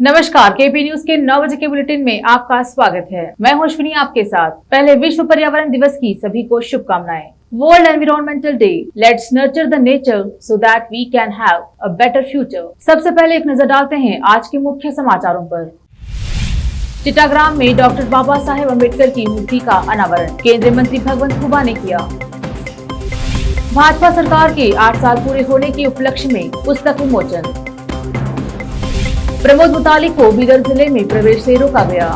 नमस्कार, KP news के 9 बजे के बुलेटिन में आपका स्वागत है। मैं हूं अश्विनी आपके साथ। पहले विश्व पर्यावरण दिवस की सभी को शुभकामनाएं। World environmental day. Let's nurture the nature so that we can have a better future. सबसे पहले एक नजर डालते हैं आज के मुख्य समाचारों पर। चिटाग्राम में डॉक्टर बाबा साहेब अम्बेडकर की मूर्ति का अनावरण केंद्रीय मंत्री भगवंत खुबा ने किया। भाजपा सरकार के 8 साल पूरे होने के उपलक्ष्य में पुस्तक विमोचन। प्रमोद मुतालिक को बीदर जिले में प्रवेश से रोका गया।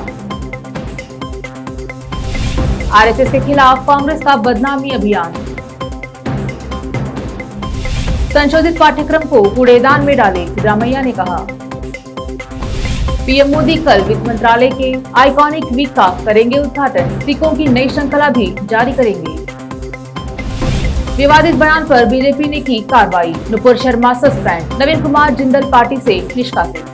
आरएसएस के खिलाफ कांग्रेस का बदनामी अभियान। संशोधित पाठ्यक्रम को कूड़ेदान में डाले, सिद्धरामैया ने कहा। पीएम मोदी कल वित्त मंत्रालय के आइकॉनिक वीक का करेंगे उद्घाटन, सिक्कों की नई श्रृंखला भी जारी करेंगे। विवादित बयान पर बीजेपी ने की कार्रवाई, नुपुर शर्मा सस्पेंड, नवीन कुमार जिंदल पार्टी से निष्कासित।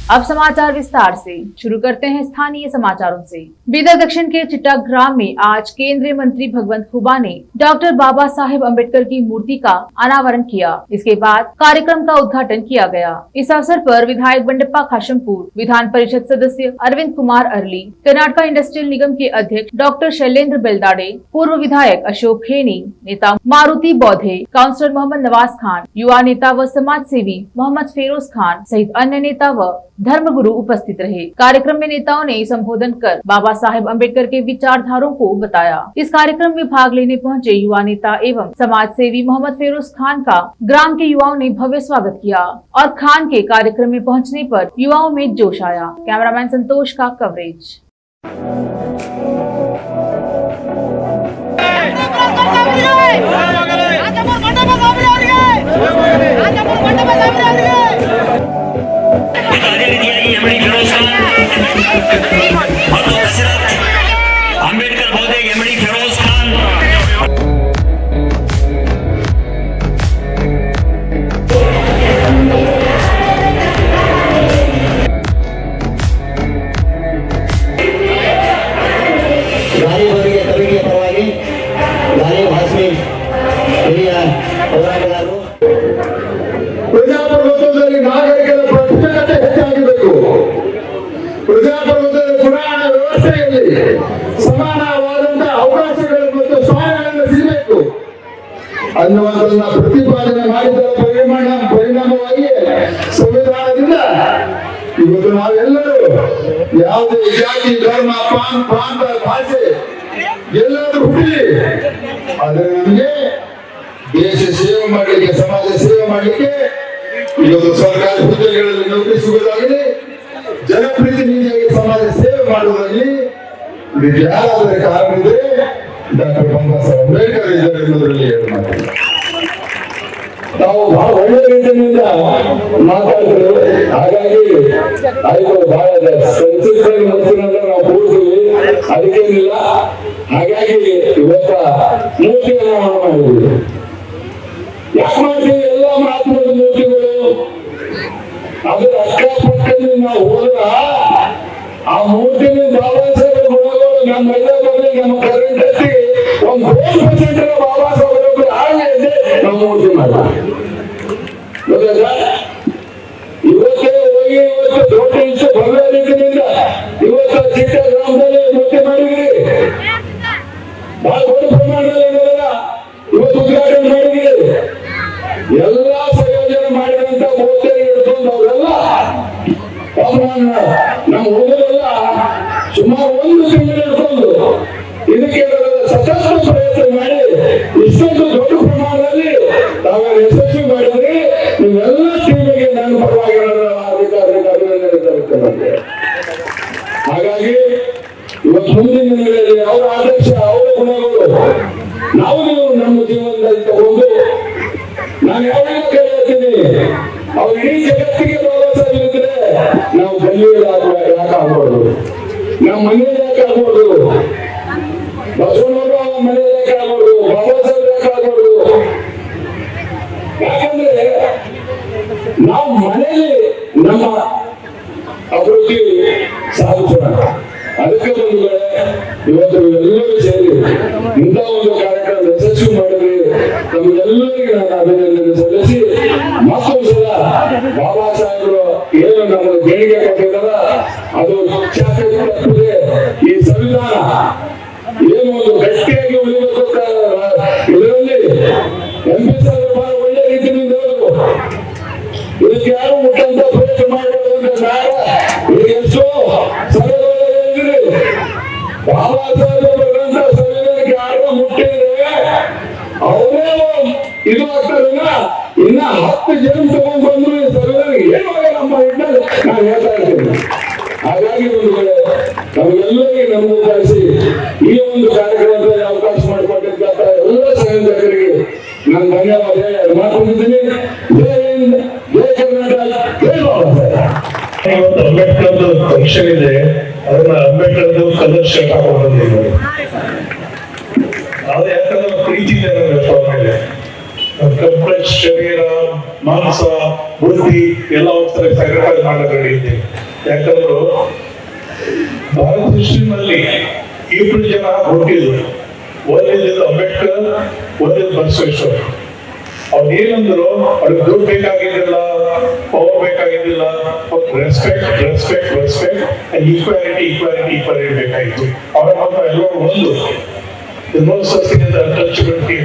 अब समाचार विस्तार से। शुरू करते हैं स्थानीय समाचारों से। बीदर दक्षिण के चिटाग्राम में आज केंद्रीय मंत्री भगवंत खुबा ने डॉक्टर बाबा साहेब अम्बेडकर की मूर्ति का अनावरण किया। इसके बाद कार्यक्रम का उद्घाटन किया गया। इस अवसर पर विधायक बंडप्पा खाशमपुर, विधान परिषद सदस्य अरविंद कुमार अरली, कर्नाटका इंडस्ट्रियल निगम के अध्यक्ष डॉक्टर शैलेंद्र बेलदाड़े, पूर्व विधायक अशोक खेनी, नेता मारुति बौधे, काउंसलर मोहम्मद नवाज खान, युवा नेता व समाज सेवी मोहम्मद फेरोज खान सहित अन्य नेता व धर्मगुरु उपस्थित रहे। कार्यक्रम में नेताओं ने संबोधन कर बाबा साहेब अम्बेडकर के विचारधारों को बताया। इस कार्यक्रम में भाग लेने पहुंचे युवा नेता एवं समाज सेवी मोहम्मद फेरोज खान का ग्राम के युवाओं ने भव्य स्वागत किया और खान के कार्यक्रम में पहुंचने पर युवाओं में जोश आया। कैमरामैन संतोष का कवरेज। अंबेडकर बोलते एमडी फिरोज खान ಗಾಳಿಯವರಿಗೆ ಕವಿಗೆ ಪರವಾಗಿ ಗಾಳಿ ಭಾಷೆ ಹಿರಿಯ ಹೋರಾಟಗಾರರು ಪ್ರಜಾಪ್ರಭುತ್ವದಲ್ಲಿ ನಾಗರಿಕರ ಪ್ರತಿಷ್ಠೆ ಹೆಚ್ಚಾಗಬೇಕು. ಪ್ರಜಾಪ್ರಭುತ್ವದ ಚುನಾವಣಾ ವ್ಯವಸ್ಥೆಯಲ್ಲಿ ಸಮಾನವಾದಂತಹ ಅವಕಾಶಗಳು ಮತ್ತು ಸ್ಥಾನಗಳನ್ನು ಸಿಗಬೇಕು ಅನ್ನುವುದನ್ನ ಪ್ರತಿಪಾದನೆ ಮಾಡಿದ ಪರಿಣಾಮವಾಗಿ ಸಂವಿಧಾನದಿಂದ ಇವತ್ತು ನಾವೆಲ್ಲರೂ ಯಾವುದೇ ಜಾತಿ, ಧರ್ಮ, ಪ್ರಾಂತ, ಭಾಷೆ ಎಲ್ಲರೂ ಹುಟ್ಟಿ ಆದರೆ ನಮಗೆ ದೇಶ ಸೇವೆ ಮಾಡಲಿಕ್ಕೆ, ಸಮಾಜ ಸೇವೆ ಮಾಡಲಿಕ್ಕೆ ಇವತ್ತು ಸರ್ಕಾರಿ ಹುದ್ದೆಗಳಲ್ಲಿ ನೌಕರಿ ಸಿಗುವುದಾಗಲಿ, ಜನಪ್ರತಿನಿಧಿಯಾಗಿ ಸಮಾಜ ಸೇವೆ ಮಾಡುವುದಾಗಲಿ ಇದಕ್ಕೆ ಯಾರಾದರೂ ಕಾರಣ ಇದ್ರೆ ಡಾಕ್ಟರ್ ಬಾಬಾ ಸಾಹೇಬ್ ಅಂಬೇಡ್ಕರ್ ಇದ್ದಾರೆ ಎನ್ನುವುದರಲ್ಲಿ ನಾವು ಬಹಳ ಒಳ್ಳೆ ರೀತಿಯಿಂದ ಮಾತಾಡಿದ್ರು. ಹಾಗಾಗಿ ಆಯ್ತು, ಬಹಳ ಸಂಸ್ಕೃತಿ ಮನಸ್ಸಿನಿಂದ ನಾವು ಕೂಡ್ತೀವಿ, ಅದಕ್ಕೇನಿಲ್ಲ. ಹಾಗಾಗಿ ಇವತ್ತ ಮೂರ್ತಿಯನ್ನು ಮಾಡಿದ್ವಿ. ಯಾಕೆ ಮಾಡ್ತೀವಿ? ಎಲ್ಲ ಮಹಾತ್ಮದ ಮೂರ್ತಿಗಳು ಅದರ ಅಕ್ಕಪಕ್ಕದಲ್ಲಿ ನಾವು ಹೋದ್ರ ಆ ಮೂರ್ತಿನ ಬಾಬಾ ಸಾಹೇಬ್ ಗುಣಗಳು ನಮ್ಮ ಮೈದಾನದಲ್ಲಿ ನಮ್ಮ ಕರೆಂಟ್ ಹತ್ತಿ 1% ಬಾಬಾ ಸಾಹೇಬ್ ಆಗಲೇ ಇದೆ ನಾವು ಮೂರ್ತಿ ಮಾಡಿ ಇವತ್ತೇ ಹೋಗಿ ಇವತ್ತು ದೊಡ್ಡ ಇಷ್ಟು ಭವ್ಯ ರೀತಿಯಿಂದ ಇವತ್ತು ಚಿಟ್ಟಗ್ರಾಮದಲ್ಲಿ ಮೂರ್ತಿ ಮಾಡಿದ್ರಿ. ಬಹಳ ದೊಡ್ಡ ಪ್ರಮಾಣದಲ್ಲಿ ಇವತ್ತು ಉದ್ಘಾಟನೆ ಮಾಡಿದ್ರಿ. ಎಲ್ಲಾ ಸಂಯೋಜನೆ ಮಾಡಿದಂತ ಮೂರ್ತಿ ಹಿಡ್ಕೊಂಡು ಅವರೆಲ್ಲ ನಮ್ಮ ಹುಡುಗರೆಲ್ಲ ಸುಮಾರು 1 ತಿಂಗಳು ಹಿಡ್ಕೊಂಡು ಇದಕ್ಕೆ ಸತತ ಪ್ರಯತ್ನ ಮಾಡಿ ಇಷ್ಟೊಂದು ದೊಡ್ಡ ಪ್ರಮಾಣದಲ್ಲಿ ತಾವೆಲ್ಲ ಯಶಸ್ವಿ ಮಾಡಿದ್ರಿ. ನೀವೆಲ್ಲ ಟೀಮಿಗೆ ನಾನು ಪರವಾಗಿ ಅಭಿನಂದನೆ ಸಲ್ಲಿಸ್ತೇನೆ. ಹಾಗಾಗಿ ಇವತ್ತು ಮುಂದಿನ ದಿನಗಳಲ್ಲಿ ಅವರ ಆದರ್ಶ, ಅವರ ಗುಣಗಳು ನಾವು ನೀವು ನಮ್ಮ ಜೀವನದಲ್ಲಿ ತಗೊಂಡು ನಾನು ಯಾವಾಗ ಕೇಳ್ತೀನಿ, ಅವ್ರು ಇಡೀ ಜಗತ್ತಿಗೆ ಬಾಬಾ ಸಾಹೇಬ್ ಇದ್ರೆ ನಾವು ಗಲ್ಲಿಯಲ್ಲಿ ಯಾಕೆ ಆಗ್ಬೋದು, ನಮ್ಮ ಮನೆಯಲ್ಲಿ ಯಾಕೆ ಆಗ್ಬೋದು, ಬಸವಣ್ಣವರು ಮನೆಯಲ್ಲಿ ಯಾಕೆ ಆಗ್ಬೋದು, ಬಾಬಾ ಸಾಹೇಬ್ ಯಾಕೆ ಆಗ್ಬೋದು. ಯಾಕಂದ್ರೆ ನಾವು ಮನೆಯಲ್ಲಿ ನಮ್ಮ ಅಭಿವೃದ್ಧಿ ಸಾಧಿಸೋಣ. ಅದಕ್ಕೆ ಬಂಧುಗಳೇ, ಇವತ್ತು ಎಲ್ಲರೂ ಸೇರಿ ಇಂಥ ಒಂದು ಕಾರ್ಯಕ್ರಮ ಯಶಸ್ವಿ ಮಾಡಿದ್ರಿ. ತಮಗೆಲ್ಲರಿಗೂ ನಾನು ಅಭಿನಂದನೆ ಸಲ್ಲಿಸಿ ಮತ್ತೊಂದು ಸಲ ಬಾಬಾ ಸಾಹೇಬರು ಏನು ನಮಗೆ ಬೇಡಿಕೆ ಕೊಟ್ಟಿದ್ದಾರ ಅದು ಚಾಚು ತಪ್ಪದೆ ಈ ಸಂವಿಧಾನ ಏನು ಒಂದು ಗಟ್ಟಿಯಾಗಿ ಉಳಿಬೇಕು. ಇದರಲ್ಲಿ MP ಸಾಹೇಬರು ಬಹಳ ಒಳ್ಳೆ ರೀತಿಯಿಂದ ಇದಕ್ಕೆ ಯಾರು ಮುಟ್ಟಂತ ಪ್ರಯತ್ನ ಮಾಡಬಾರ್ದು ಅಂತ ಈಗ ಎಷ್ಟೋ ಸಭೆಗಳಲ್ಲಿ ಹೇಳಿದ್ರಿ. ಬಾಬಾ ಸಾಹೇಬ್ ಬರೆದಂತ ಸಂವಿಧಾನಕ್ಕೆ ಯಾರು ಮುಟ್ಟಿದ್ರೆ ಅವರೇ ಇದು ಆಗ್ತಾರಲ್ಲ. ಇನ್ನ 10 ಜನ ತಗೊಂಡ್ ಬಂದ್ರು ಈ ಸಂವಿಧಾನ ಏನು ನಮ್ಮ ಇಟ್ಟಲ್ಲಿ ನಾನು ಹೇಳ್ತಾ ಇರ್ತೇನೆ. ಹಾಗಾಗಿ ಒಂದು ಕಡೆ ನಮಗೆಲ್ಲರಿಗೆ ನಮ್ಗೆ ಉದಾಯಿಸಿ ಈ ಒಂದು ಕಾರ್ಯಕ್ರಮದಲ್ಲಿ ಅವಕಾಶ ಮಾಡಿಕೊಟ್ಟಿದ್ದಂತ ಎಲ್ಲ ಸಂಯೋಜಕರಿಗೆ ನಾನು ಧನ್ಯವಾದ ಮಾಡ್ಕೊಂಡಿದ್ದೀನಿ. ಜೈ ಹಿಂದ್, ಜೈ ಕರ್ನಾಟಕ, ಜೈ ಬಾಬಾ ಸಾಹೇಬ್. ಇವತ್ತು ಅಂಬೇಡ್ಕರ್ ಫಂಕ್ಷನ್ ಇದೆ, ಅದನ್ನ ಅಂಬೇಡ್ಕರ್ ಕಲರ್ ಶರ್ಟ್ ಹಾಕೊಂಡು ಬಂದಿದ್ದೀವಿ. ಅದು ಯಾಕಂದ್ರೆ ಪ್ರೀತಿ ಇದೆ ಮೇಲೆ ಕಂಪ್ಲೆಕ್ಸ್ ಶರೀರ, ಮಾಂಸ, ಬುದ್ಧಿ ಎಲ್ಲ ಹೋಗ್ತಾರೆ ಸ್ಯಾಕ್ರಿಫೈಸ್ ಮಾಡಕ್ಕೆ ಇದ್ದೀವಿ. ಯಾಕಂದ್ರೆ ಭಾರತ ಹಿಸ್ಟ್ರಿನಲ್ಲಿ 7 ಜನ ಹುಟ್ಟಿದ್ರು. ಒಂದಿದ್ದು ಅಂಬೇಡ್ಕರ್, ಒಂದಿದ್ದು ಬಸವೇಶ್ವರ. ಅವ್ರು ಏನಂದ್ರು, ಅವ್ರಿಗೆ ದುಡ್ಡು ಬೇಕಾಗಿದ್ದಿಲ್ಲ, ಪವರ್ ಬೇಕಾಗಿದ್ದಿಲ್ಲ, respect respect respect equality equality equality ಬೇಕಾಗಿತ್ತು. ಅವ್ರ ಮಾತ್ರ ಎಲ್ಲರೂ ಒಂದು ಅನ್ಟಚಬಿಲಿಟಿ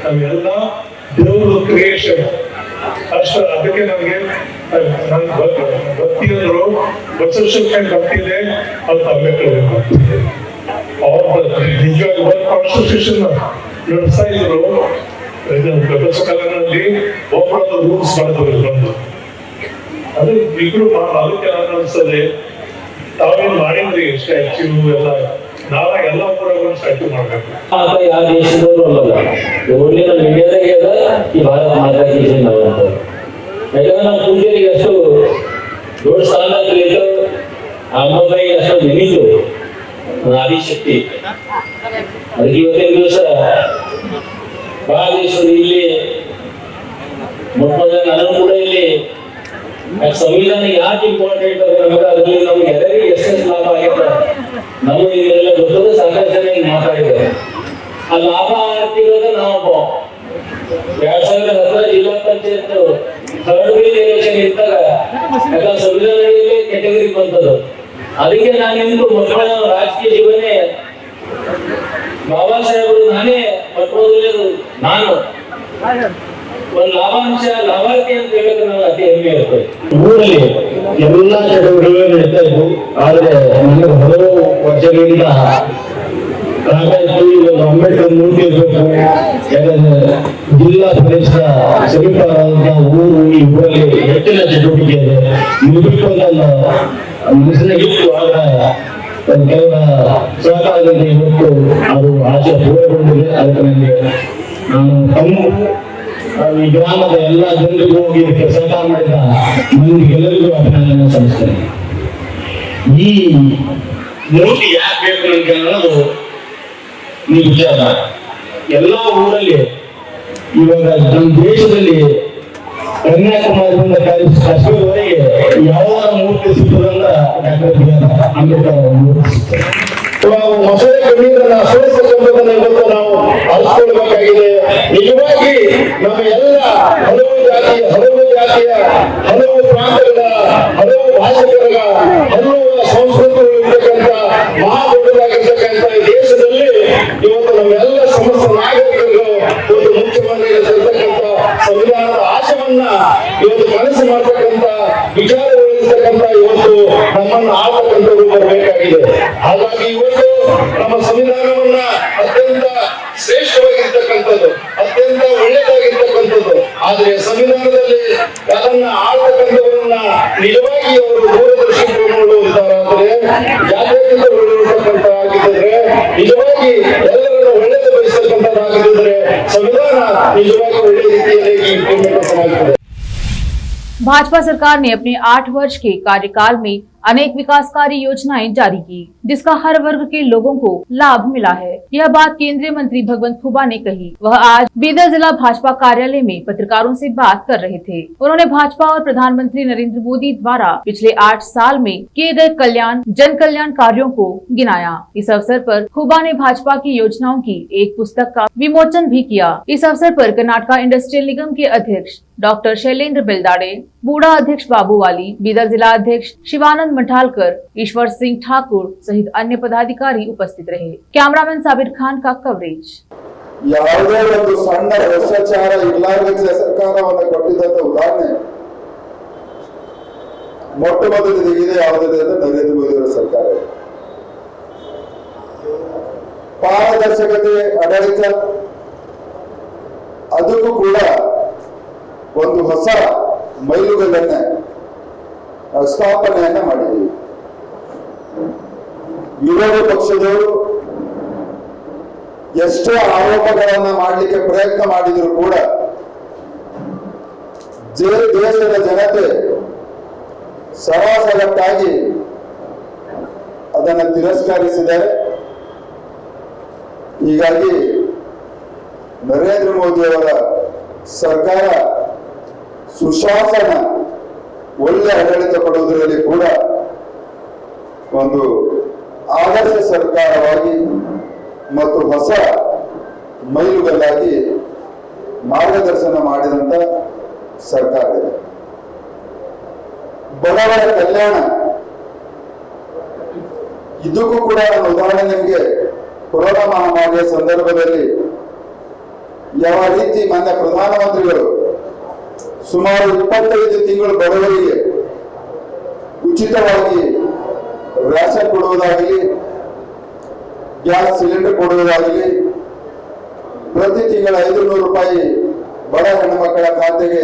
ನಮ್ಗೆಲ್ಲ ದೇವರು ಕ್ರಿಯೇಷನ್ ಅಷ್ಟ. ಅದಕ್ಕೆ ನಮ್ಗೆ ನನ್ ಭಕ್ತಿ ಅಂದ್ರು ಬಸವೇಶ್ವರ ಭಕ್ತಿ ಇದೆ, ಅದು ಅಂಬೇಡ್ಕರ್ ಭಕ್ತಿ ಇದೆ. ಅವ್ರ ನಿಜವಾಗಿ ಒಂದು ಕಾನ್ಸ್ಟಿಟ್ಯೂಷನ್ ನಡೆಸ್ತಾ ಇದ್ರು. ಪ್ರಪಂಚಕಾಲದಲ್ಲಿ ಒಬ್ಬರದ್ದು ರೂಲ್ಸ್ ಮಾಡಿದ್ರು ಬಂದು ಅದು ಇಬ್ರು ಅದಕ್ಕೆ ನಾನು ಅನ್ಸ್ತದೆ ತಾವೇನ್ ಮಾಡಿದ್ರಿ ಸ್ಟ್ಯಾಚ್ಯೂ ಎಲ್ಲ ನಾಳೆ ಎಲ್ಲ ಊರಾಗ ಸ್ಟ್ಯಾಚ್ಯೂ ಮಾಡ್ಬೇಕು. ಯಾವ ದೇಶದವರು ಅಲ್ಲಲ್ಲ, ಓನ್ಲಿ ನಮ್ಮ ಇಂಡಿಯಾದಾಗೆ ಅದ ಈ ಭಾರತ ಮಾತಾ ಕೀ ಜೈ ನಾವು ಅಂತ. ಯಾಕಂದ್ರೆ ನಮ್ಮ ಪೂಜೆಗೆ ಅಷ್ಟು ದೊಡ್ಡ ಸ್ಥಾನದಲ್ಲಿ ಇದ್ದು ಅಮ್ಮಬಾಯಿಗೆ ಅಷ್ಟು ನೆನೀತು ಆದಿಶಕ್ತಿ. ಅದಕ್ಕೆ ಇವತ್ತಿನ ದಿವಸ ಭಾರತದೇಶದ ಇಲ್ಲಿ ಮೊಟ್ಟಮೊದಲ ನಾನು ಕೂಡ ಇಲ್ಲಿ ಸಂವಿಧಾನ ಯಾಕೆ ಇಂಪಾರ್ಟೆಂಟ್ ಅಂದ್ರೆ ನಮಗೆ ಅದರಲ್ಲಿ ನಮ್ಗೆ ಎಲ್ಲರಿಗೂ ಎಷ್ಟೆಷ್ಟು ಲಾಭ ಆಗಿದೆ ನಮಗೆ ಇದೆಲ್ಲ ಗೊತ್ತದ. ಸಾಕಷ್ಟು ಜನ ಈಗ ಮಾತಾಡಿದ್ದಾರೆ. ಆ ಲಾಭ ಆಗ್ತಿರೋದು ನಾವು 2010 ಜಿಲ್ಲಾ ಪಂಚಾಯತ್ ಥರ್ಡ್ ವೀಲ್ ಎಲೆಕ್ಷನ್ ಇದ್ದಾಗ ಯಾಕಂದ್ರೆ ಸಂವಿಧಾನದಲ್ಲಿ ಕೆಟಗರಿ ಬಂತದ್ದು. ಅದಕ್ಕೆ ನಾನು ನಿಮ್ದು ಮೊದಲ ರಾಜಕೀಯ ಜೀವನೇ ಬಾಬಾ ಸಾಹೇಬರು ನಾನೇ ಮೊದಲು ನಾನು ಒಂದು ಲಾಭಾರ್ಥಿ ಅಂತ ಹೇಳಿದ್ರೆ ನಾನು ಅತಿ ಹೆಮ್ಮೆ ಇರ್ತದೆ. ಊರಲ್ಲಿ ಎಲ್ಲಾ ಚಟುವಟಿಕೆಗಳು ನಡೀತಾ ಇದ್ವು. ಆದ್ರೆ ನನಗೆ ಹಲವು ವರ್ಷಗಳಿಂದ ಒಂದು ಅಂಬೇಡ್ಕರ್ ಮೂರ್ತಿ ಇರಬೇಕು. ಯಾಕಂದ್ರೆ ಜಿಲ್ಲಾ ಪ್ರದೇಶದ ಸಮೀಪವಾದಂತಹ ಊರು, ಈ ಊರಲ್ಲಿ ಹೆಚ್ಚಿನ ಚಟುವಟಿಕೆ ಇದೆ, ಇರಬೇಕು ಅಂತ ಮನಸ್ಸಿನಾಗಿತ್ತು. ಆಗ ಕೆಲವರ ಸಹಕಾರದಿಂದ ಇವತ್ತು ಅದು ಆಶಯ ಪೂರ್ಣಗೊಂಡಿದೆ. ಅದಕ್ಕೆ ನನಗೆ ನಾನು ಈ ಗ್ರಾಮದ ಎಲ್ಲ ಜನರಿಗೂ ಹೋಗಿ ಸಹಕಾರ ಮಾಡಿದ ಮಂದಿಗೆಲ್ಲರಿಗೂ ಅಭಿನಂದನೆ ಸಲ್ಲಿಸ್ತೇನೆ. ಈ ಮೂರ್ತಿ ಯಾಕೆ ಬೇಕು ನನಗೆ ಅನ್ನೋದು ಈ ವಿಚಾರ. ಎಲ್ಲ ಊರಲ್ಲಿ ಇವಾಗ ನಮ್ಮ ದೇಶದಲ್ಲಿ ಕನ್ಯಾಕುಮಾರಿಯಿಂದ ಕಾಶ್ಮೀರವರೆಗೆ ಯಾವ ಮೂರ್ತಿ ಸಿಗ್ತದಂತ ಡಾಕ್ಟರ್ BR ಅಂಬೇಡ್ಕರ್ ಮೂರ್ತಿ ಸಿಗ್ತದೆ. ಮೊಸಳೆ ಕಣ್ಣೀರನ್ನ ಸೋಲಿಸಬೇಕಂಬುದನ್ನು ಇವತ್ತು ನಾವು ಅರಿತುಕೊಳ್ಬೇಕಾಗಿದೆ. ನಿಜವಾಗಿ ನಮ್ಮ ಎಲ್ಲ ಹಲವು ಜಾತಿಯ ಹಲವು ಪ್ರಾಂತಗಳ ಹಲವು ಭಾಷೆಗಳ ಹಲವು ಸಂಸ್ಕೃತಿಗಳು ಇರ್ತಕ್ಕಂಥ ಮಹಾದೊಡ್ಡದಾಗಿರ್ತಕ್ಕಂಥ ಈ ದೇಶದಲ್ಲಿ ಇವತ್ತು ನಮ್ಮೆಲ್ಲ ಸಮಸ್ತ ನಾಗರಿಕರು ಒಂದು ಮುಖ್ಯಮಂತ್ರಿಗಳಿರ್ತಕ್ಕಂಥ ಸಂವಿಧಾನದ ಆಶಯವನ್ನ ಇವತ್ತು ಕನಸು ಮಾಡ್ತಕ್ಕಂಥ ವಿಚಾರಗಳಿರ್ತಕ್ಕಂಥ ಇವತ್ತು ನಮ್ಮನ್ನು ಆಳ್ತಕ್ಕಂಥವ್ರು ಬರಬೇಕಾಗಿದೆ. ಹಾಗಾಗಿ ಇವತ್ತು ನಮ್ಮ ಸಂವಿಧಾನವನ್ನ ಅತ್ಯಂತ ಶ್ರೇಷ್ಠವಾಗಿರ್ತಕ್ಕಂಥದ್ದು, ಅತ್ಯಂತ ಒಳ್ಳೆಯದಾಗಿರ್ತಕ್ಕಂಥದ್ದು. ಆದ್ರೆ ಸಂವಿಧಾನದಲ್ಲಿ ಅದನ್ನ ಆಳ್ತಕ್ಕಂಥವರನ್ನ ನಿಜವಾಗಿ ಅವರು ದೂರದರ್ಶಿಗಳು ಇದ್ದಾರಾದ್ರೆ, ಜಾತ್ಯತೀತರ್ತಕ್ಕಂಥ ಆಗಿದ್ದರೆ, ನಿಜವಾಗಿ ಎಲ್ಲರನ್ನು ಒಳ್ಳೆಯದು ಬಯಸ್ತಕ್ಕಂಥದ್ದಾಗಿದ್ದರೆ ಸಂವಿಧಾನ ನಿಜವಾಗಿ ಒಳ್ಳೆಯ ರೀತಿಯಲ್ಲಿ ಇಂಪ್ಲಿಮೆಂಟೇಷನ್ ಆಗುತ್ತದೆ. भाजपा सरकार ने अपने 8 वर्ष के कार्यकाल में अनेक विकासकारी योजनाएं जारी की, जिसका हर वर्ग के लोगों को लाभ मिला है। यह बात केंद्रीय मंत्री भगवंत खुबा ने कही। वह आज बीदर जिला भाजपा कार्यालय में पत्रकारों से बात कर रहे थे। उन्होंने भाजपा और प्रधानमंत्री नरेंद्र मोदी द्वारा पिछले 8 साल में किए गए जन कल्याण कार्यों को गिनाया। इस अवसर पर खुबा ने भाजपा की योजनाओं की एक पुस्तक का विमोचन भी किया। इस अवसर पर कर्नाटका इंडस्ट्रियल निगम के अध्यक्ष डॉक्टर शैलेंद्र बेलदाड़े, बूढ़ा अध्यक्ष बाबूवाली, बीदर जिला अध्यक्ष शिवानंद मठालकर, ईश्वर सिंह ठाकुर सहित अन्य पदाधिकारी उपस्थित रहे। कैमरामैन साबिर खान का कवरेज। ಯಾವುದೇ ಒಂದು ಸಣ್ಣ ಭ್ರಷ್ಟಾಚಾರ ಇರ್ಲಾರ್ದೆ ಸರ್ಕಾರವನ್ನು ಕೊಟ್ಟಿದ್ದಂತ ಉದಾಹರಣೆ ಮೊಟ್ಟ ಮೊದಲಿದೆ ಯಾವುದಿದೆ ಅಂದ್ರೆ ನರೇಂದ್ರ ಮೋದಿ ಅವರ ಸರ್ಕಾರ. ಪಾರದರ್ಶಕತೆ ಆಡಳಿತ ಅದಕ್ಕೂ ಕೂಡ ಒಂದು ಹೊಸ ಮೈಲುಗಲ್ಲನ್ನ ಸ್ಥಾಪನೆಯನ್ನ ಮಾಡಿದ್ದೀವಿ. ವಿರೋಧ ಪಕ್ಷದವರು ಎಷ್ಟೋ ಆರೋಪಗಳನ್ನ ಮಾಡಲಿಕ್ಕೆ ಪ್ರಯತ್ನ ಮಾಡಿದ್ರು ಕೂಡ ದೇಶದ ಜನತೆ ಸರಾಸರಟ್ಟಾಗಿ ಅದನ್ನು ತಿರಸ್ಕರಿಸಿದ್ದಾರೆ. ಹೀಗಾಗಿ ನರೇಂದ್ರ ಮೋದಿ ಅವರ ಸರ್ಕಾರ ಸುಶಾಸನ ಒಳ್ಳೆ ಆಡಳಿತ ಕೊಡುವುದರಲ್ಲಿ ಕೂಡ ಒಂದು ಆದರ್ಶ ಸರ್ಕಾರವಾಗಿ ಮತ್ತು ಹೊಸ ಮೈಲುಗಲ್ಲಾಗಿ ಮಾರ್ಗದರ್ಶನ ಮಾಡಿದಂತ ಸರ್ಕಾರ ಇದೆ. ಬಡವರ ಕಲ್ಯಾಣ ಇದಕ್ಕೂ ಕೂಡ ನಾನು ಉದಾಹರಣೆ ನಿಮಗೆ ಕೊರೋನಾ ಮಹಾಮಾರಿಯ ಸಂದರ್ಭದಲ್ಲಿ ಯಾವ ರೀತಿ ಮಾನ್ಯ ಪ್ರಧಾನಮಂತ್ರಿಗಳು ಸುಮಾರು 25 ತಿಂಗಳು ಬಡವರಿಗೆ ಉಚಿತವಾಗಿ ರೇಷನ್ ಕೊಡುವುದಾಗಲಿ, ಗ್ಯಾಸ್ ಸಿಲಿಂಡರ್ ಕೊಡುವುದಾಗಲಿ, ಪ್ರತಿ ತಿಂಗಳ 500 ರೂಪಾಯಿ ಬಡ ಹೆಣ್ಣು ಮಕ್ಕಳ ಖಾತೆಗೆ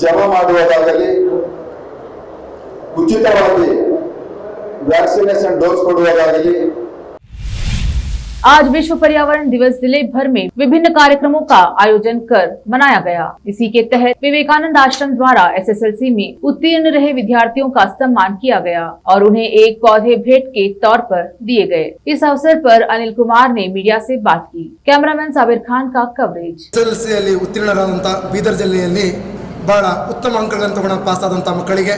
ಜಮಾ ಮಾಡುವುದಾಗಲಿ, ಉಚಿತವಾಗಿ वैक्सीनेशन डोज ಕೊಡುವುದಾಗಲಿ। आज विश्व पर्यावरण दिवस जिले भर में विभिन्न कार्यक्रमों का आयोजन कर मनाया गया। इसी के तहत विवेकानंद आश्रम द्वारा एसएसएलसी में उत्तीर्ण रहे विद्यार्थियों का सम्मान किया गया और उन्हें एक पौधे भेंट के तौर पर दिए गए। इस अवसर पर अनिल कुमार ने मीडिया से बात की। कैमरामैन साबिर खान का कवरेज। एसएसएलसी उत्तीर्णराದಂತ ಬೀದರ್ ಜಿಲ್ಲೆಯಲ್ಲಿ ಬಹಳ ಉತ್ತಮ ಅಂಕಗಳನ್ನು ತಗೊಂಡು ಪಾಸ್ ಆದಂತ ಮಕ್ಕಳಿಗೆ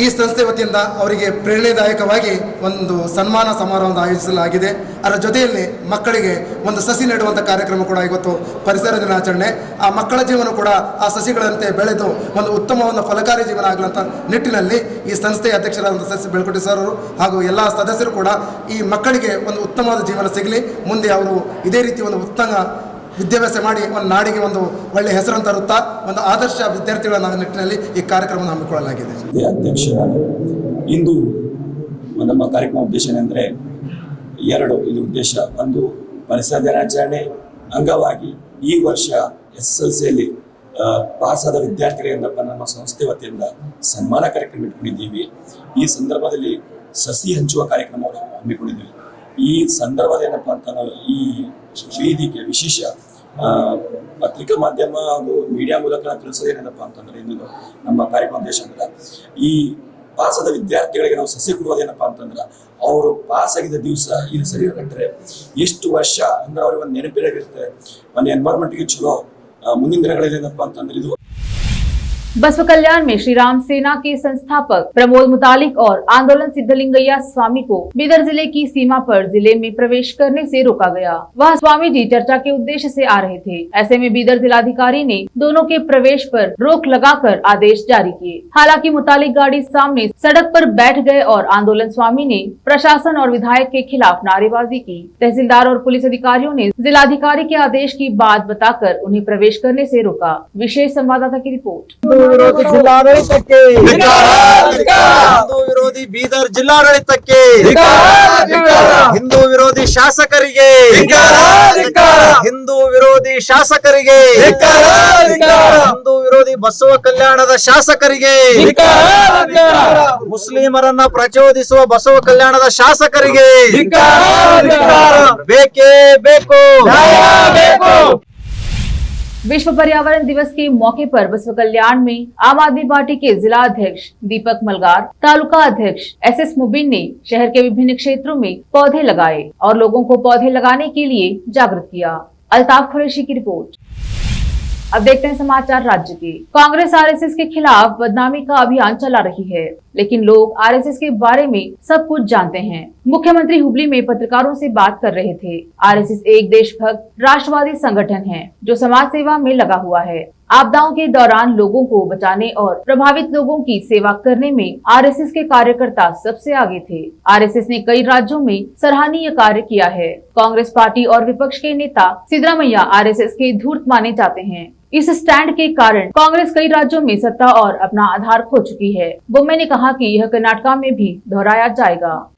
ಈ ಸಂಸ್ಥೆ ವತಿಯಿಂದ ಅವರಿಗೆ ಪ್ರೇರಣಾದಾಯಕವಾಗಿ ಒಂದು ಸನ್ಮಾನ ಸಮಾರಂಭ ಆಯೋಜಿಸಲಾಗಿದೆ. ಅದರ ಜೊತೆಯಲ್ಲಿ ಮಕ್ಕಳಿಗೆ ಒಂದು ಸಸಿ ನೆಡುವಂಥ ಕಾರ್ಯಕ್ರಮ ಕೂಡ ಇವತ್ತು ಪರಿಸರ ದಿನಾಚರಣೆ. ಆ ಮಕ್ಕಳ ಜೀವನ ಕೂಡ ಆ ಸಸಿಗಳಂತೆ ಬೆಳೆದು ಒಂದು ಉತ್ತಮ ಒಂದು ಫಲಕಾರಿ ಜೀವನ ಆಗಲಂತ ನಿಟ್ಟಿನಲ್ಲಿ ಈ ಸಂಸ್ಥೆಯ ಅಧ್ಯಕ್ಷರಾದಂಥ ಸಸಿ ಬೆಳಕೋಟಿ ಸರ್ ಅವರು ಹಾಗೂ ಎಲ್ಲ ಸದಸ್ಯರು ಕೂಡ ಈ ಮಕ್ಕಳಿಗೆ ಒಂದು ಉತ್ತಮವಾದ ಜೀವನ ಸಿಗಲಿ, ಮುಂದೆ ಅವರು ಇದೇ ರೀತಿ ಒಂದು ಉತ್ತಮ ವಿದ್ಯಾಭ್ಯಾಸ ಮಾಡಿ ಒಂದು ನಾಡಿಗೆ ಒಂದು ಒಳ್ಳೆಯ ಹೆಸರನ್ನು ತರುತ್ತಾ ಒಂದು ಆದರ್ಶ ವಿದ್ಯಾರ್ಥಿಗಳ ನಿಟ್ಟಿನಲ್ಲಿ ಈ ಕಾರ್ಯಕ್ರಮವನ್ನು ಹಮ್ಮಿಕೊಳ್ಳಲಾಗಿದೆ. ಅಧ್ಯಕ್ಷ ಇಂದು ನಮ್ಮ ಕಾರ್ಯಕ್ರಮ ಉದ್ದೇಶ ಏನೆಂದರೆ ಎರಡು ಇದು ಉದ್ದೇಶ. ಒಂದು ಪರಿಸರ ದಿನಾಚರಣೆ ಅಂಗವಾಗಿ ಈ ವರ್ಷ SSLCಯಲ್ಲಿ ಪಾಸಾದ ವಿದ್ಯಾರ್ಥಿಗಳಿಂದಪ್ಪ ನಮ್ಮ ಸಂಸ್ಥೆ ವತಿಯಿಂದ ಸನ್ಮಾನ ಕಾರ್ಯಕ್ರಮ ಇಟ್ಕೊಂಡಿದ್ದೀವಿ. ಈ ಸಂದರ್ಭದಲ್ಲಿ ಸಸಿ ಹಂಚುವ ಕಾರ್ಯಕ್ರಮವನ್ನು ಹಮ್ಮಿಕೊಂಡಿದ್ದೀವಿ. ಈ ಸಂದರ್ಭದ ಏನಪ್ಪ ಅಂತ ಈ ವೇದಿಕೆ ವಿಶೇಷ ಪತ್ರಿಕಾ ಮಾಧ್ಯಮ ಹಾಗೂ ಮೀಡಿಯಾ ಮೂಲಕ ತಿಳಿಸೋದೇನಪ್ಪ ಅಂತಂದ್ರೆ ಇನ್ನೊಂದು ನಮ್ಮ ಕಾರ್ಯಕ್ರಮ ಉದ್ದೇಶ ಅಂದ್ರೆ ಈ ಪಾಸಾದ ವಿದ್ಯಾರ್ಥಿಗಳಿಗೆ ನಾವು ಸಸಿ ಕೊಡುವುದೇನಪ್ಪ ಅಂತಂದ್ರೆ ಅವರು ಪಾಸ್ ಆಗಿದ್ದ ದಿವಸ ಇದು ಸರಿ ಕಟ್ಟರೆ ಎಷ್ಟು ವರ್ಷ ಅಂದ್ರೆ ಅವ್ರಿಗೆ ಒಂದು ನೆನಪಿರಾಗಿರುತ್ತೆ, ಒಂದು ಎನ್ವೈರನ್ಮೆಂಟ್ಗೆ ಚಲೋ ಮುಂದಿನ ದಿನಗಳಲ್ಲಿ ಏನಪ್ಪ ಅಂತಂದ್ರೆ ಇದು बसव कल्याण में श्री राम सेना के संस्थापक प्रमोद मुतालिक और आंदोलन सिद्धलिंगैया स्वामी को बीदर जिले की सीमा पर जिले में प्रवेश करने से रोका गया। वह स्वामी जी चर्चा के उद्देश्य से आ रहे थे। ऐसे में बीदर जिलाधिकारी ने दोनों के प्रवेश पर रोक लगाकर आदेश जारी किए। हालांकि मुतालिक गाड़ी सामने सड़क पर बैठ गए और आंदोलन स्वामी ने प्रशासन और विधायक के खिलाफ नारेबाजी की। तहसीलदार और पुलिस अधिकारियों ने जिलाधिकारी के आदेश की बात बताकर उन्हें प्रवेश करने से रोका। विशेष संवाददाता की रिपोर्ट। ವಿರೋಧಿ ಜಿಲ್ಲಾಡಳಿತಕ್ಕೆ ಹಿಂದೂ ವಿರೋಧಿ ಬೀದರ್ ಜಿಲ್ಲಾಡಳಿತಕ್ಕೆ ಹಿಂದೂ ವಿರೋಧಿ ಶಾಸಕರಿಗೆ ಹಿಂದೂ ವಿರೋಧಿ ಶಾಸಕರಿಗೆ ಹಿಂದೂ ವಿರೋಧಿ ಬಸವ ಕಲ್ಯಾಣದ ಶಾಸಕರಿಗೆ ಮುಸ್ಲಿಮರನ್ನ ಪ್ರಚೋದಿಸುವ ಬಸವ ಕಲ್ಯಾಣದ ಶಾಸಕರಿಗೆ ಬೇಕೇ ಬೇಕು. विश्व पर्यावरण दिवस के मौके पर बसवा कल्याण में आम आदमी पार्टी के जिला अध्यक्ष दीपक मलगार, तालुका अध्यक्ष SS मुबीन ने शहर के विभिन्न क्षेत्रों में पौधे लगाए और लोगों को पौधे लगाने के लिए जागरूक किया। अल्ताफ कुरैशी की रिपोर्ट। अब देखते हैं समाचार राज्य के। कांग्रेस RSS के खिलाफ बदनामी का अभियान चला रही है, लेकिन लोग RSS के बारे में सब कुछ जानते हैं। मुख्यमंत्री हुबली में पत्रकारों से बात कर रहे थे। RSS एक देशभक्त राष्ट्रवादी संगठन है जो समाज सेवा में लगा हुआ है। आपदाओं के दौरान लोगों को बचाने और प्रभावित लोगों की सेवा करने में RSS के कार्यकर्ता सबसे आगे थे। RSS ने कई राज्यों में सराहनीय कार्य किया है। कांग्रेस पार्टी और विपक्ष के नेता सिद्धरामैया RSS के धूर्त माने जाते हैं। इस स्टैंड के कारण कांग्रेस कई राज्यों में सत्ता और अपना आधार खो चुकी है। बोम्मे ने कहा कि यह कर्नाटका में भी दोहराया जाएगा।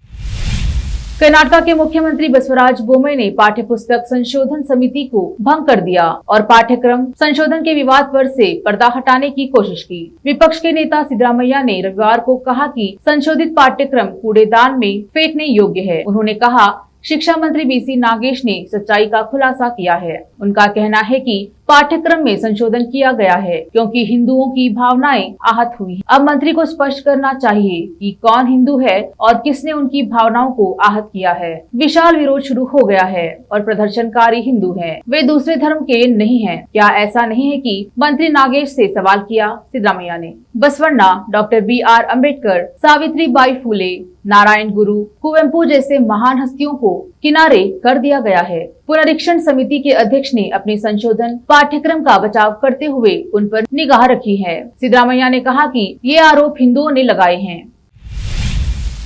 कर्नाटक के मुख्यमंत्री बसवराज बोम्मे ने पाठ्य पुस्तक संशोधन समिति को भंग कर दिया और पाठ्यक्रम संशोधन के विवाद पर से पर्दा हटाने की कोशिश की। विपक्ष के नेता सिद्धरामैया ने रविवार को कहा कि संशोधित पाठ्यक्रम कूड़ेदान में फेंकने योग्य है। उन्होंने कहा, शिक्षा मंत्री BC नागेश ने सच्चाई का खुलासा किया है। उनका कहना है कि पाठ्यक्रम में संशोधन किया गया है क्योंकि हिंदुओं की भावनाएं आहत हुई। अब मंत्री को स्पष्ट करना चाहिए कि कौन हिंदू है और किसने उनकी भावनाओं को आहत किया है। विशाल विरोध शुरू हो गया है और प्रदर्शनकारी हिंदू हैं, वे दूसरे धर्म के नहीं हैं। क्या ऐसा नहीं है कि मंत्री नागेश से सवाल किया सिद्धरामैया ने। बसवण्णा, डॉक्टर BR अम्बेडकर, सावित्रीबाई फुले, नारायण गुरु, कुवेम्पू जैसे महान हस्तियों को किनारे कर दिया गया है। पुनरीक्षण समिति के अध्यक्ष ने अपने संशोधन पाठ्यक्रम का बचाव करते हुए उन पर निगाह रखी है। सिद्धरामैया ने कहा कि ये आरोप हिंदुओं ने लगाए हैं।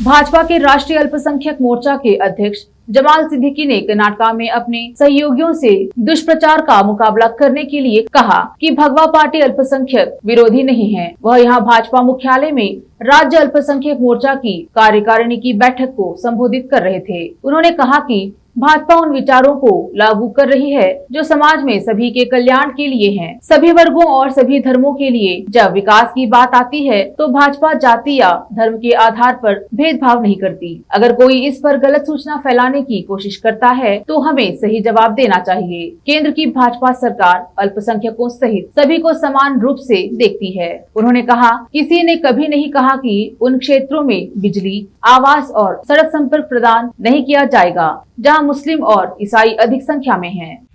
भाजपा के राष्ट्रीय अल्पसंख्यक मोर्चा के अध्यक्ष जमाल सिद्दीकी ने कर्नाटक में अपने सहयोगियों से दुष्प्रचार का मुकाबला करने के लिए कहा कि भगवा पार्टी अल्पसंख्यक विरोधी नहीं है। वह यहां भाजपा मुख्यालय में राज्य अल्पसंख्यक मोर्चा की कार्यकारिणी की बैठक को संबोधित कर रहे थे। उन्होंने कहा कि भाजपा उन विचारों को लागू कर रही है जो समाज में सभी के कल्याण के लिए हैं, सभी वर्गों और सभी धर्मों के लिए। जब विकास की बात आती है तो भाजपा जाति या धर्म के आधार पर भेदभाव नहीं करती। अगर कोई इस पर गलत सूचना फैलाने की कोशिश करता है तो हमें सही जवाब देना चाहिए। केंद्र की भाजपा सरकार अल्पसंख्यकों सहित सभी को समान रूप से देखती है। उन्होंने कहा, किसी ने कभी नहीं कहा कि उन क्षेत्रों में बिजली, आवास और सड़क संपर्क प्रदान नहीं किया जाएगा जहां मुस्लिम और ईसाई अधिक संख्या में हैं।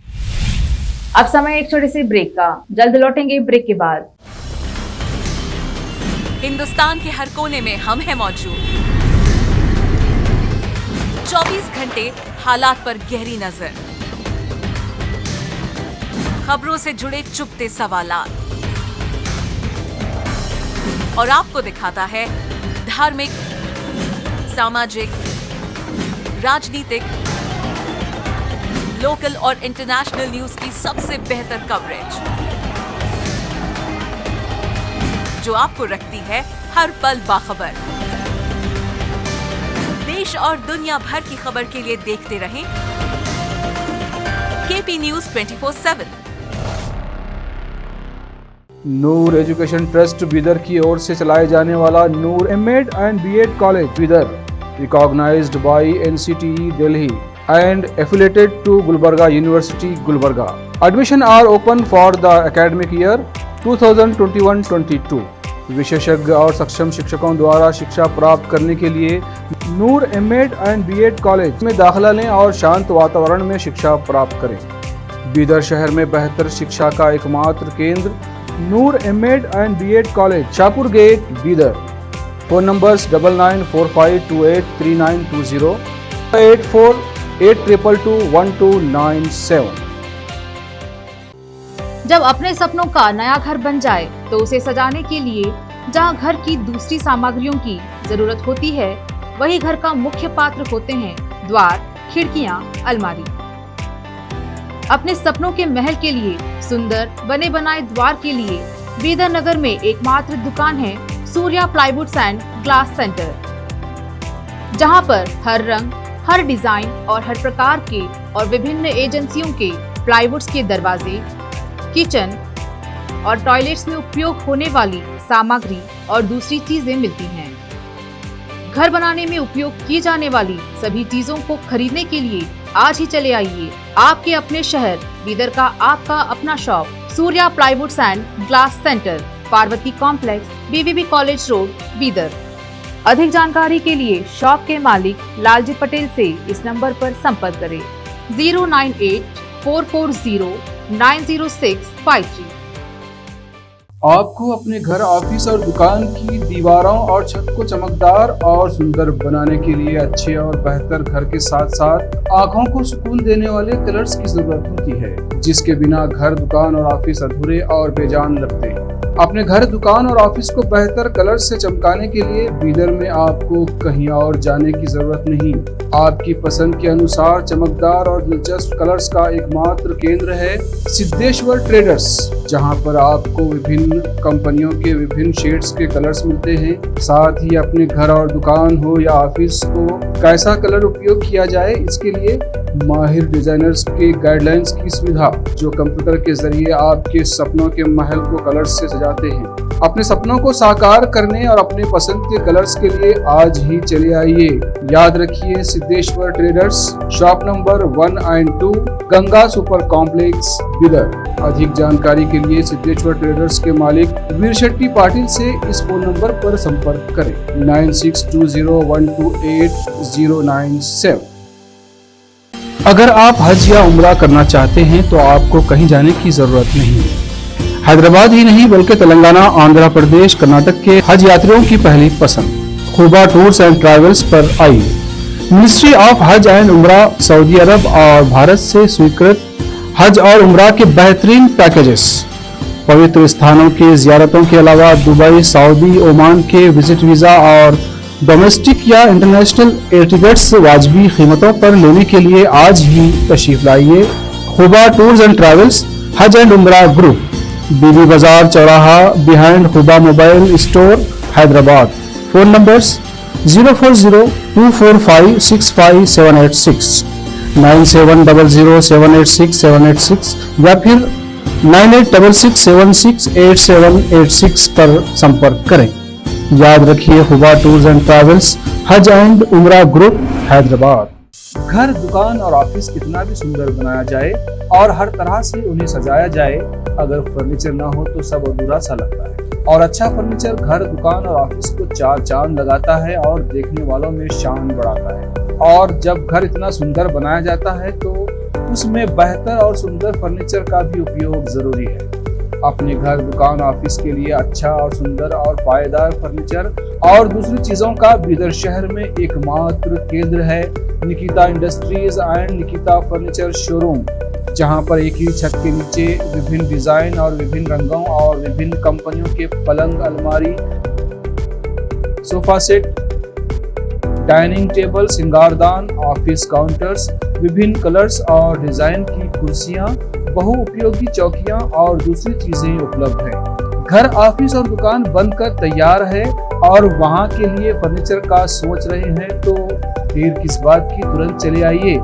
अब समय एक छोटे से ब्रेक का, जल्द लौटेंगे ब्रेक के बाद। हिंदुस्तान के हर कोने में हम हैं मौजूद। 24 घंटे हालात पर गहरी नजर, खबरों से जुड़े चुपते सवालात और आपको दिखाता है धार्मिक, सामाजिक, राजनीतिक, लोकल और इंटरनेशनल न्यूज की सबसे बेहतर कवरेज जो आपको रखती है हर पल बाखबर। देश और दुनिया भर की खबर के लिए देखते रहें KP News 24/7। नूर एजुकेशन ट्रस्ट बीदर की ओर से चलाए जाने वाला नूर M.Ed and B.Ed college Bidar, recognized by NCTE Delhi and affiliated to Gulbarga University, Gulbarga. Admission are open for the academic year 2021-22. विशेषज्ञ और सक्षम शिक्षकों द्वारा शिक्षा प्राप्त करने के लिए नूर M.Ed and B.Ed कॉलेज में दाखिला लें और शांत वातावरण में शिक्षा प्राप्त करें। बीदर शहर में बेहतर शिक्षा का एकमात्र केंद्र Noor M.Ed and B.Ed college, Shahpur gate, Bidar. Phone numbers 9945283920, 8482221297। जब अपने सपनों का नया घर बन जाए तो उसे सजाने के लिए जहां घर की दूसरी सामग्रियों की जरूरत होती है, वही घर का मुख्य पात्र होते हैं द्वार, खिड़कियां, अलमारी। अपने सपनों के महल के लिए सुंदर बने बनाए द्वार के लिए बीदर नगर में एकमात्र दुकान है Surya plywoods and glass centre, जहां पर हर रंग, हर डिजाइन और हर प्रकार के और विभिन्न एजेंसियों के प्लाईवुड्स के दरवाजे, किचन और टॉयलेट्स में उपयोग होने वाली सामग्री और दूसरी चीजें मिलती हैं। घर बनाने में उपयोग की जाने वाली सभी चीजों को खरीदने के लिए आज ही चले आइए आपके अपने शहर बीदर का आपका अपना shop Surya plywoods and glass centre, Parvati complex, BVB college road, Bidar. अधिक जानकारी के लिए शॉप के मालिक लालजी पटेल से इस नंबर पर संपर्क करें 09844090653। आपको अपने घर, ऑफिस और दुकान की दीवारों और छत को चमकदार और सुंदर बनाने के लिए अच्छे और बेहतर घर के साथ साथ आंखों को सुकून देने वाले कलर्स की जरूरत होती है, जिसके बिना घर, दुकान और ऑफिस अधूरे और बेजान लगते हैं। अपने घर, दुकान और ऑफिस को बेहतर कलर्स से चमकाने के लिए बीदर में आपको कहीं और जाने की जरूरत नहीं। आपकी पसंद के अनुसार चमकदार और दिलचस्प कलर्स का एकमात्र केंद्र है सिद्धेश्वर ट्रेडर्स, जहां पर आपको विभिन्न कंपनियों के विभिन्न शेड्स के कलर्स मिलते हैं। साथ ही अपने घर और दुकान हो या ऑफिस को कैसा कलर उपयोग किया जाए, इसके लिए माहिर डिजाइनर्स के गाइडलाइंस की सुविधा, जो कंप्यूटर के जरिए आपके सपनों के महल को कलर्स से सजाते हैं। अपने सपनों को साकार करने और अपने पसंद के कलर्स के लिए आज ही चले आइए। याद रखिए, Siddheshwar traders, shop number 1 and 2, Ganga super complex, Bidar. अधिक जानकारी के लिए सिद्धेश्वर ट्रेडर्स के मालिक वीर शेट्टी पाटिल से इस फोन नंबर पर संपर्क करें 9620128097। अगर आप हज या उम्रा करना चाहते हैं तो आपको कहीं जाने की जरूरत नहीं है। हैदराबाद ही नहीं बल्कि तेलंगाना, आंध्र प्रदेश, कर्नाटक के हज यात्रियों की पहली पसंद खुबा टूर्स एंड ट्रैवल्स पर आइए। मिनिस्ट्री ऑफ हज एंड उम्रा, सऊदी अरब और भारत से स्वीकृत हज और उम्रा के बेहतरीन पैकेजेस, पवित्र स्थानों के जियारतों के अलावा दुबई, सऊदी, ओमान के विजिट वीजा और डोमेस्टिक या इंटरनेशनल एयर टिकट्स वाजबी कीमतों पर लेने के लिए आज ही तशरीफ लाइए। खुबा टूर्स एंड ट्रैवल्स, हज एंड उम्रा ग्रुप, बीबी बाजार चौराहा, behind Khuba mobile store, Hyderabad. Phone numbers 04024565786, 9700786786 या फिर 9866768786 पर संपर्क करें। याद रखिए, खुबा टूर्स एंड ट्रैवल्स, हज एंड उम्रा ग्रुप, हैदराबाद। घर, दुकान और ऑफिस कितना भी सुंदर बनाया जाए और हर तरह से उन्हें सजाया जाए, अगर फर्नीचर ना हो तो सब अधूरा सा लगता है। और अच्छा फर्नीचर घर, दुकान और ऑफिस को चार चांद लगाता है और देखने वालों में शान बढ़ाता है। और जब घर इतना सुंदर बनाया जाता है तो उसमें बेहतर और सुंदर फर्नीचर का भी उपयोग जरूरी है। अपने घर, दुकान, ऑफिस के लिए अच्छा और सुंदर और पायदार फर्नीचर और दूसरी चीजों का बीदर शहर में एकमात्र केंद्र है Nikita industries and Nikita furniture showroom, जहां पर एक ही छत के नीचे विभिन्न डिजाइन और विभिन्न रंगों और विभिन्न कंपनियों के पलंग, अलमारी, सोफा सेट, डाइनिंग टेबल, सिंगारदान, ऑफिस काउंटर्स, विभिन्न कलर्स और डिजाइन की कुर्सियां, बहुउपयोगी चौकियां और दूसरी चीजें उपलब्ध हैं। घर, ऑफिस और दुकान बनकर तैयार है और वहां के लिए फर्नीचर का सोच रहे हैं तो देर किस बात की, तुरंत चले आइए।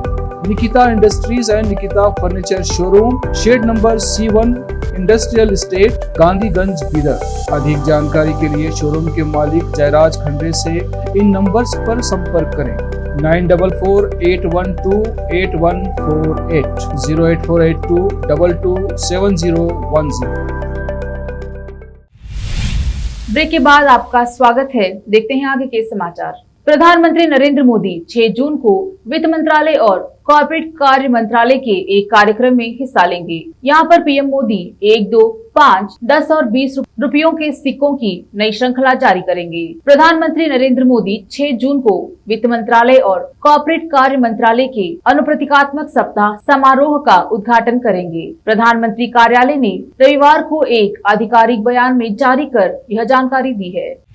Nikita industries and Nikita furniture showroom, shed number C1, industrial estate, Gandhiganj, Bidar. अधिक जानकारी के लिए शोरूम के मालिक जयराज खंडे से इन नंबर्स पर संपर्क करें 9448128148, 08482227010। ब्रेक के बाद आपका स्वागत है। देखते हैं आगे के समाचार। प्रधानमंत्री नरेंद्र मोदी 6 जून को वित्त मंत्रालय और कॉर्पोरेट कार्य मंत्रालय के एक कार्यक्रम में हिस्सा लेंगे। यहाँ पर पीएम मोदी 1, 2, 5, 10 और 20 रुपयों के सिक्कों की नई श्रृंखला जारी करेंगे। प्रधानमंत्री नरेंद्र मोदी 6 जून को वित्त मंत्रालय और कॉर्पोरेट कार्य मंत्रालय के अनुप्रतीकात्मक सप्ताह समारोह का उद्घाटन करेंगे। प्रधानमंत्री कार्यालय ने रविवार को एक आधिकारिक बयान में जारी कर यह जानकारी दी है।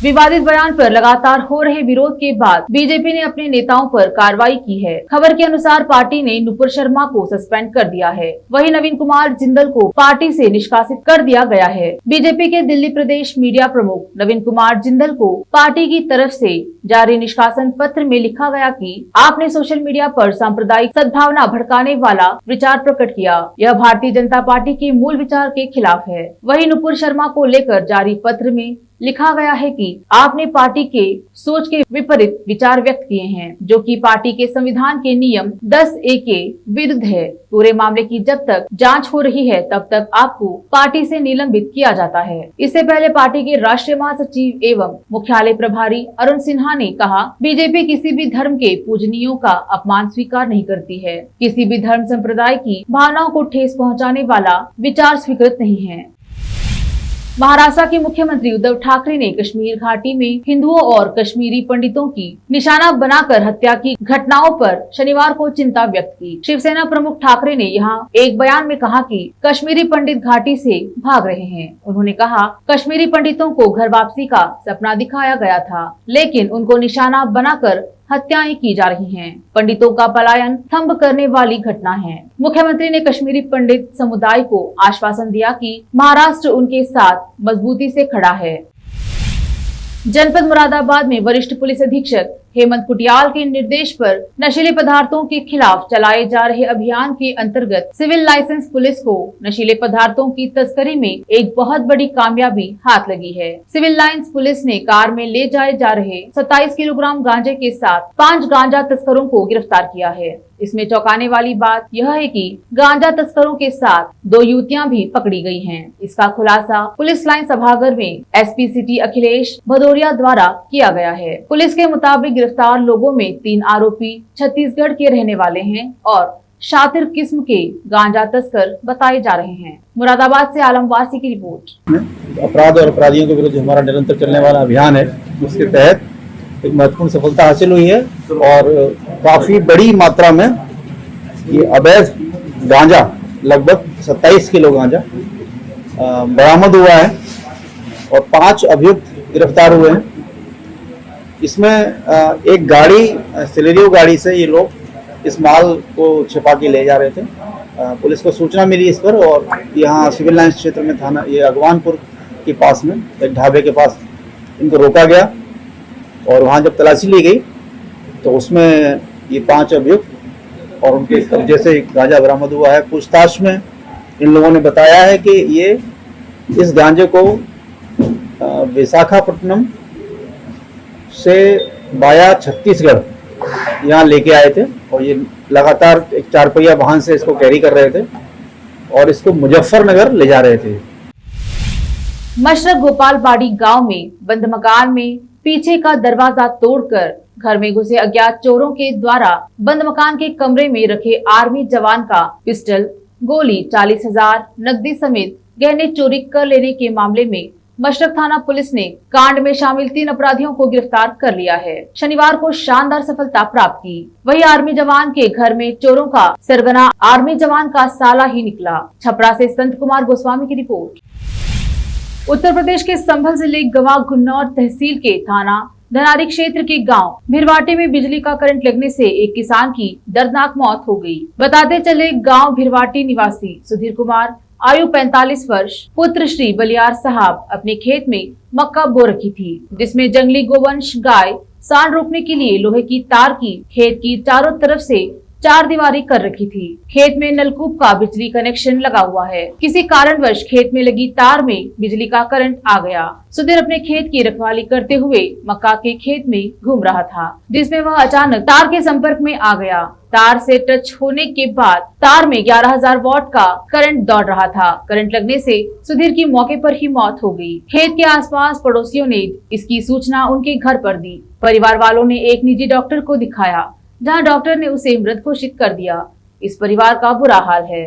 विवादित बयान पर लगातार हो रहे विरोध के बाद बीजेपी ने अपने नेताओं पर कार्रवाई की है। खबर के अनुसार पार्टी ने नुपुर शर्मा को सस्पेंड कर दिया है, वहीं नवीन कुमार जिंदल को पार्टी से निष्कासित कर दिया गया है। बीजेपी के दिल्ली प्रदेश मीडिया प्रमुख नवीन कुमार जिंदल को पार्टी की तरफ से जारी निष्कासन पत्र में लिखा गया कि आपने सोशल मीडिया पर सांप्रदायिक सद्भावना भड़काने वाला विचार प्रकट किया, यह भारतीय जनता पार्टी के मूल विचार के खिलाफ है। वहीं नुपुर शर्मा को लेकर जारी पत्र में लिखा गया है कि आपने पार्टी के सोच के विपरीत विचार व्यक्त किए हैं, जो कि पार्टी के संविधान के नियम 10A के विरुद्ध है। पूरे मामले की जब तक जांच हो रही है तब तक आपको पार्टी से निलंबित किया जाता है। इससे पहले पार्टी के राष्ट्रीय महासचिव एवं मुख्यालय प्रभारी अरुण सिन्हा ने कहा, बीजेपी किसी भी धर्म के पूजनीयों का अपमान स्वीकार नहीं करती है। किसी भी धर्म संप्रदाय की भावनाओं को ठेस पहुंचाने वाला विचार स्वीकृत नहीं है। महाराष्ट्र के मुख्यमंत्री उद्धव ठाकरे ने कश्मीर घाटी में हिंदुओं और कश्मीरी पंडितों की निशाना बनाकर हत्या की घटनाओं पर शनिवार को चिंता व्यक्त की। शिवसेना प्रमुख ठाकरे ने यहां एक बयान में कहा कि कश्मीरी पंडित घाटी से भाग रहे हैं। उन्होंने कहा, कश्मीरी पंडितों को घर वापसी का सपना दिखाया गया था, लेकिन उनको निशाना बनाकर हत्याएं की जा रही हैं। पंडितों का पलायन स्तंभ करने वाली घटना है। मुख्यमंत्री ने कश्मीरी पंडित समुदाय को आश्वासन दिया कि महाराष्ट्र उनके साथ मजबूती से खड़ा है। जनपद मुरादाबाद में वरिष्ठ पुलिस अधीक्षक हेमंत कुटियाल के निर्देश पर नशीले पदार्थों के खिलाफ चलाए जा रहे अभियान के अंतर्गत सिविल लाइसेंस पुलिस को नशीले पदार्थों की तस्करी में एक बहुत बड़ी कामयाबी हाथ लगी है। सिविल लाइंस पुलिस ने कार में ले जाए जा रहे 27 किलोग्राम गांजे के साथ 5 गांजा तस्करों को गिरफ्तार किया है। इसमें चौंकाने वाली बात यह है कि गांजा तस्करों के साथ 2 युवतियां भी पकड़ी गई हैं। इसका खुलासा पुलिस लाइन सभागार में एसपी सिटी अखिलेश भदौरिया द्वारा किया गया है। पुलिस के मुताबिक गिरफ्तार लोगों में 3 आरोपी छत्तीसगढ़ के रहने वाले हैं और शातिर किस्म के गांजा तस्कर बताए जा रहे हैं। मुरादाबाद से आलमवासी की रिपोर्ट। अपराध और अपराधियों के विरुद्ध हमारा निरंतर चलने वाला अभियान है, उसके तहत एक महत्वपूर्ण सफलता हासिल हुई है और काफी बड़ी मात्रा में ये अवैध गांजा, लगभग 27 किलो गांजा बरामद हुआ है और 5 अभियुक्त गिरफ्तार हुए हैं। इसमें एक गाड़ी, सिलेरियो गाड़ी से ये लोग इस माल को छिपा के ले जा रहे थे। पुलिस को सूचना मिली इस पर और यहाँ सिविल लाइंस क्षेत्र में थाना, ये अगवानपुर के पास में एक ढाबे के पास इनको रोका गया और वहाँ जब तलाशी ली गई तो उसमें ये 5 अभियुक्त और उनके कब्जे से गांजा बरामद हुआ है। पूछताछ में इन लोगों ने बताया है कि ये इस गांजे को विशाखापट्टनम से वाया छत्तीसगढ़ यहाँ लेके आए थे और ये लगातार एक 4 पहिया वाहन से इसको कैरी कर रहे थे और इसको मुजफ्फरनगर ले जा रहे थे। मशरक गोपालबाड़ी गांव में बंद मकान में पीछे का दरवाजा तोड़कर घर में घुसे अज्ञात चोरों के द्वारा बंद मकान के कमरे में रखे आर्मी जवान का पिस्टल, गोली, 40,000 नकदी समेत गहने चोरी कर लेने के मामले में मशरक थाना पुलिस ने कांड में शामिल 3 अपराधियों को गिरफ्तार कर लिया है। शनिवार को शानदार सफलता प्राप्त की। वही आर्मी जवान के घर में चोरों का सरगना आर्मी जवान का साला ही निकला। छपरा से संत कुमार गोस्वामी की रिपोर्ट। उत्तर प्रदेश के संभल जिले गवा गुन्नौर तहसील के थाना धनारी क्षेत्र के गांव भिरवाटे में बिजली का करंट लगने से एक किसान की दर्दनाक मौत हो गई। बताते चले गांव भिरवाटी निवासी सुधीर कुमार आयु 45 वर्ष पुत्र श्री बलियार साहब अपने खेत में मक्का बो रखी थी, जिसमें जंगली गोवंश गाय सांड रोकने के लिए लोहे की तार की खेत की चारों तरफ से 4 दीवारी कर रखी थी। खेत में नलकूप का बिजली कनेक्शन लगा हुआ है। किसी कारणवश खेत में लगी तार में बिजली का करंट आ गया। सुधीर अपने खेत की रखवाली करते हुए मक्का के खेत में घूम रहा था, जिसमें वह अचानक तार के संपर्क में आ गया। तार से टच होने के बाद तार में 11,000 वॉट का करंट दौड़ रहा था। करंट लगने से सुधीर की मौके पर ही मौत हो गई। खेत के आसपास पड़ोसियों ने इसकी सूचना उनके घर पर दी। परिवार वालों ने एक निजी डॉक्टर को दिखाया, जहां डॉक्टर ने उसे मृत घोषित कर दिया। इस परिवार का बुरा हाल है।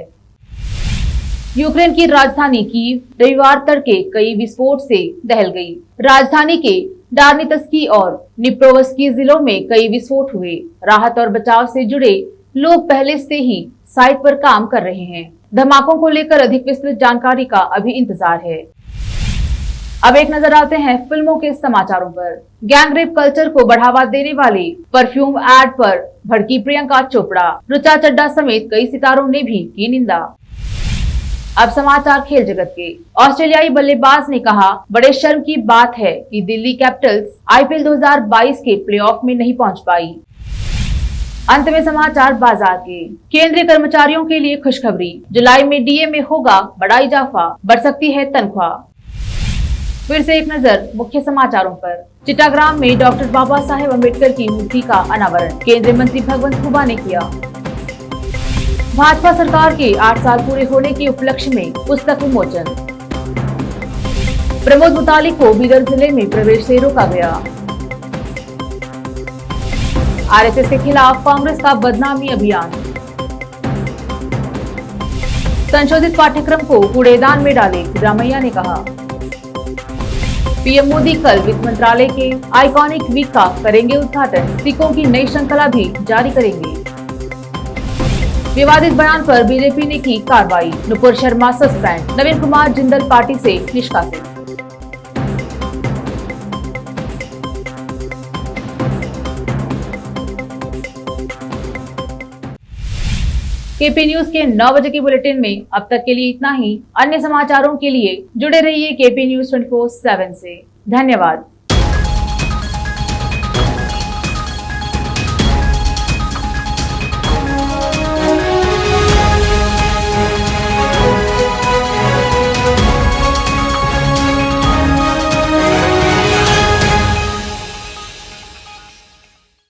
यूक्रेन की राजधानी कीव रविवार तड़के कई विस्फोट से दहल गई। राजधानी के डार्नितस्की और निप्रोवस्की जिलों में कई विस्फोट हुए। राहत और बचाव से जुड़े लोग पहले से ही साइट पर काम कर रहे हैं। धमाकों को लेकर अधिक विस्तृत जानकारी का अभी इंतजार है। अब एक नजर आते हैं फिल्मों के समाचारों पर। गैंगरेप कल्चर को बढ़ावा देने वाले परफ्यूम एड पर भड़की प्रियंका चोपड़ा। ऋचा चड्ढा समेत कई सितारों ने भी की निंदा। अब समाचार खेल जगत के। ऑस्ट्रेलियाई बल्लेबाज ने कहा, बड़े शर्म की बात है कि दिल्ली कैपिटल्स आईपीएल 2022 के प्लेऑफ में नहीं पहुंच पाई। अंत में समाचार बाजार के। केंद्रीय कर्मचारियों के लिए खुशखबरी, जुलाई में डीए में होगा बड़ा इजाफा, बढ़ सकती है तनख्वाह। फिर से एक नजर मुख्य समाचारों पर। चिट्टाग्राम में डॉक्टर बाबा साहेब अम्बेडकर की मूर्ति का अनावरण केंद्रीय मंत्री भगवंत खुबा ने किया। भाजपा सरकार के 8 साल पूरे होने के उपलक्ष्य में पुस्तक विमोचन। प्रमोद मुतालिक को बीदर जिले में प्रवेश से रोका गया। आरएसएस के खिलाफ कांग्रेस का बदनामी अभियान। संशोधित पाठ्यक्रम को कूड़ेदान में डाले, सिद्धरामैया ने कहा। पीएम मोदी कल वित्त मंत्रालय के आइकॉनिक वीक का करेंगे उद्घाटन, सिक्कों की नई श्रृंखला भी जारी करेंगे। विवादित बयान पर बीजेपी ने की कार्रवाई, नुपुर शर्मा सस्पेंड, नवीन कुमार जिंदल पार्टी से निष्कासित। केपी न्यूज के 9 बजे के बुलेटिन में अब तक के लिए इतना ही। अन्य समाचारों के लिए जुड़े रहिए केपी न्यूज 24/7 से। धन्यवाद।